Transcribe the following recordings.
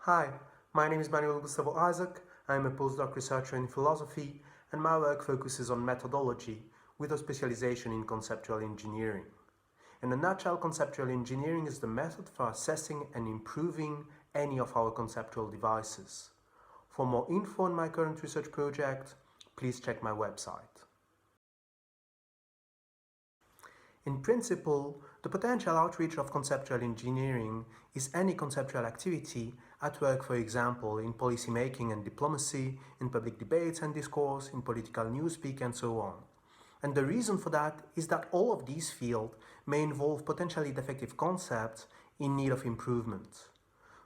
Hi, my name is Manuel Gustavo Isaac. I am a postdoc researcher in philosophy, and my work focuses on methodology with a specialization in conceptual engineering. In a nutshell, conceptual engineering is the method for assessing and improving any of our conceptual devices. For more info on my current research project, please check my website. In principle, the potential outreach of conceptual engineering is any conceptual activity at work, for example, in policymaking and diplomacy, in public debates and discourse, in political newspeak, and so on. And the reason for that is that all of these fields may involve potentially defective concepts in need of improvement.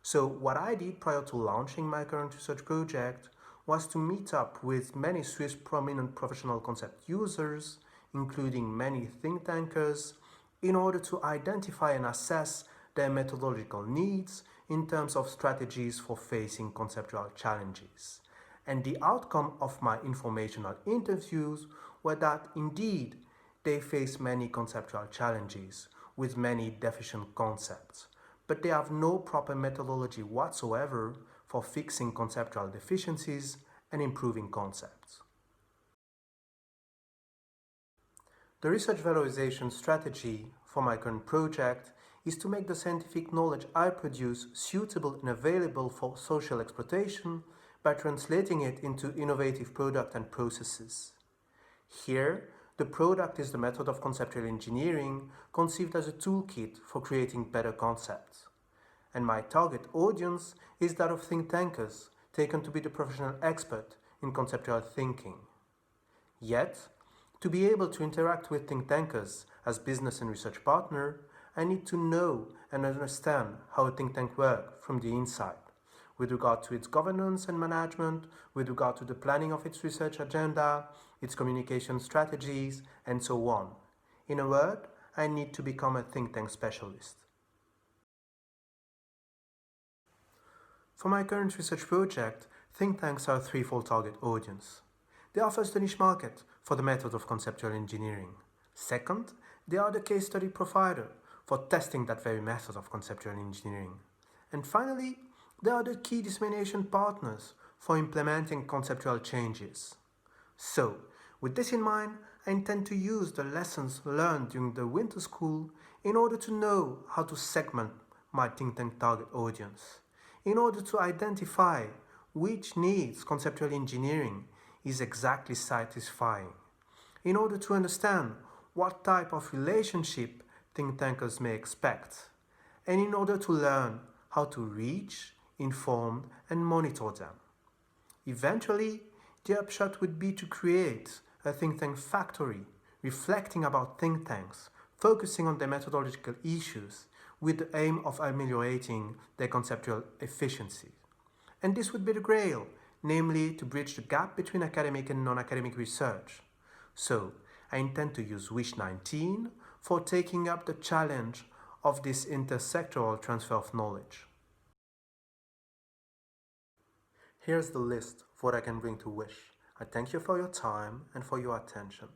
So what I did prior to launching my current research project was to meet up with many Swiss prominent professional concept users, including many think tankers, in order to identify and assess their methodological needs in terms of strategies for facing conceptual challenges. And the outcome of my informational interviews were that indeed they face many conceptual challenges with many deficient concepts, but they have no proper methodology whatsoever for fixing conceptual deficiencies and improving concepts. The research valorization strategy for my current project is to make the scientific knowledge I produce suitable and available for social exploitation by translating it into innovative product and processes. Here, the product is the method of conceptual engineering conceived as a toolkit for creating better concepts. And my target audience is that of think tankers, taken to be the professional expert in conceptual thinking. Yet, to be able to interact with think tankers as business and research partner, I need to know and understand how a think tank works from the inside, with regard to its governance and management, with regard to the planning of its research agenda, its communication strategies, and so on. In a word, I need to become a think tank specialist. For my current research project, think tanks are a threefold target audience. They are first a niche market for the method of conceptual engineering. Second, they are the case study provider for testing that very method of conceptual engineering. And finally, they are the key dissemination partners for implementing conceptual changes. So, with this in mind, I intend to use the lessons learned during the WinterSchool in order to know how to segment my think tank target audience, in order to identify which needs conceptual engineering is exactly satisfying, in order to understand what type of relationship think tankers may expect, and in order to learn how to reach, inform, and monitor them. Eventually, the upshot would be to create a think tank factory reflecting about think tanks, focusing on their methodological issues with the aim of ameliorating their conceptual efficiency. And this would be the grail, namely to bridge the gap between academic and non-academic research. So, I intend to use WISCH19 for taking up the challenge of this intersectoral transfer of knowledge. Here's the list of what I can bring to WISH. I thank you for your time and for your attention.